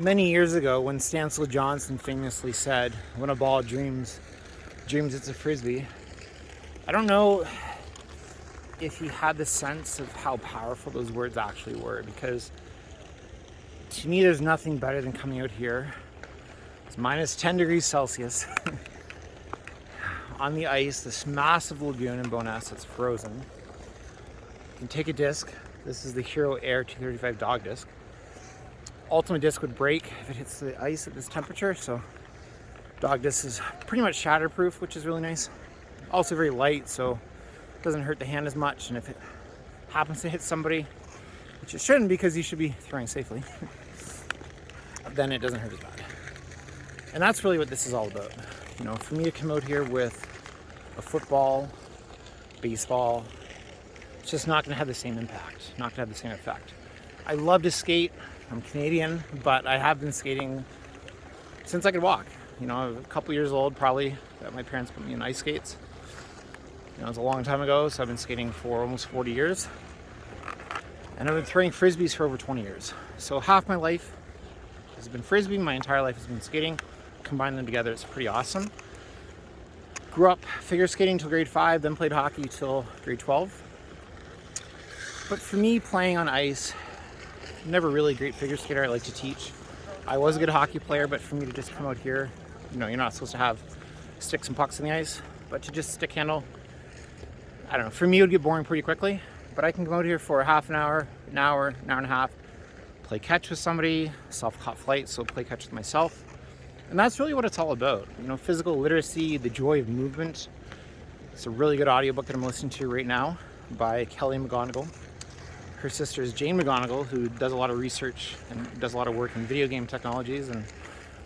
Many years ago, when Stansel Johnson famously said, "When a ball dreams it's a Frisbee," I don't know if he had the sense of how powerful those words actually were, because to me there's nothing better than coming out here. It's minus 10 degrees Celsius on the ice, this massive lagoon in Bowness that's frozen. You can take a disc. This is the Hero Air 235 dog disc. Ultimate disc would break if it hits the ice at this temperature, so dog disc is pretty much shatterproof, which is really nice. Also very light, so it doesn't hurt the hand as much, and if it happens to hit somebody, which it shouldn't because you should be throwing safely, then it doesn't hurt as bad. And that's really what this is all about. You know, for me to come out here with a football, baseball, it's just not going to have the same impact, not going to have the same effect. I love to skate. I'm Canadian, but I have been skating since I could walk. You know, I'm a couple years old probably, that my parents put me in ice skates. You know, it was a long time ago, so I've been skating for almost 40 years. And I've been throwing Frisbees for over 20 years. So half my life has been Frisbee, my entire life has been skating. Combine them together, it's pretty awesome. Grew up figure skating till grade 5, then played hockey till grade 12. But for me, playing on ice, never really a great figure skater. I like to teach. I was a good hockey player, but for me to just come out here, you know, you're not supposed to have sticks and pucks in the ice, but to just stick handle, I don't know, for me it would get boring pretty quickly. But I can come out here for a half an hour, an hour and a half, play catch with somebody, self-caught flight, so play catch with myself. And that's really what it's all about. You know, physical literacy, the joy of movement. It's a really good audiobook that I'm listening to right now by Kelly McGonigal. Her sister is Jane McGonigal, who does a lot of research and does a lot of work in video game technologies and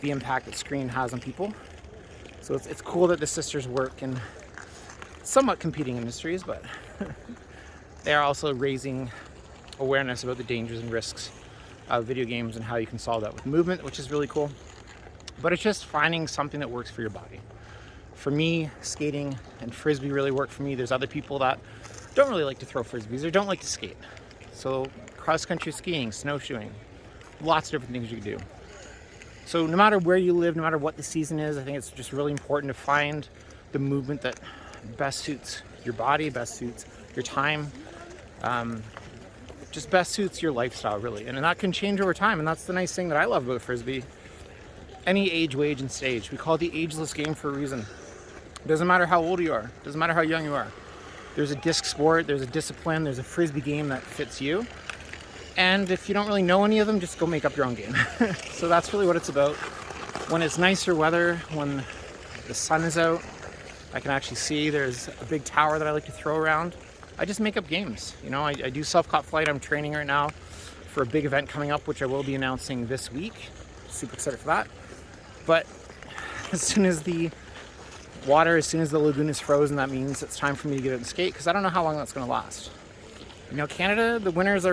the impact that screen has on people. So it's cool that the sisters work in somewhat competing industries, but they are also raising awareness about the dangers and risks of video games and how you can solve that with movement, which is really cool. But it's just finding something that works for your body. For me, skating and Frisbee really work for me. There's other people that don't really like to throw Frisbees or don't like to skate. So cross-country skiing, snowshoeing, lots of different things you can do. So no matter where you live, no matter what the season is, I think it's just really important to find the movement that best suits your body, best suits your time, just best suits your lifestyle, really. And that can change over time, and that's the nice thing that I love about Frisbee. Any age, wage, and stage. We call it the ageless game for a reason. It doesn't matter how old you are. It doesn't matter how young you are. There's a disc sport, there's a discipline, there's a Frisbee game that fits you. And if you don't really know any of them, just go make up your own game. So that's really what it's about. When it's nicer weather, when the sun is out, I can actually see there's a big tower that I like to throw around. I just make up games. You know, I do self-caught flight. I'm training right now for a big event coming up, which I will be announcing this week. Super excited for that. But as soon as the lagoon is frozen, that means it's time for me to get out and skate, because I don't know how long that's going to last. You know, Canada, the winters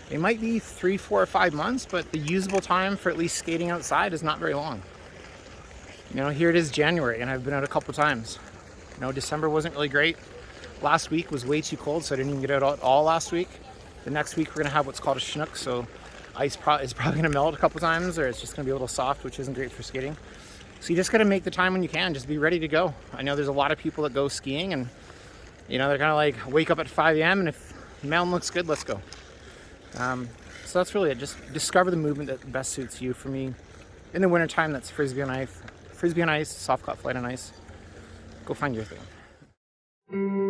they might be 3, 4, or 5 months, but the usable time for at least skating outside is not very long. You know, here it is January, and I've been out a couple times. You know, December wasn't really great. Last week was way too cold, so I didn't even get out at all last week. The next week we're going to have what's called a Chinook, so ice is probably going to melt a couple times, or it's just going to be a little soft, which isn't great for skating. So you just got to make the time when you can. Just be ready to go. I know there's a lot of people that go skiing, and you know, they're kind of like, wake up at 5 a.m. and if the mountain looks good, let's go. So that's really it. Just discover the movement that best suits you. For me, in the wintertime, that's Frisbee on ice, soft-caught flight on ice. Go find your thing.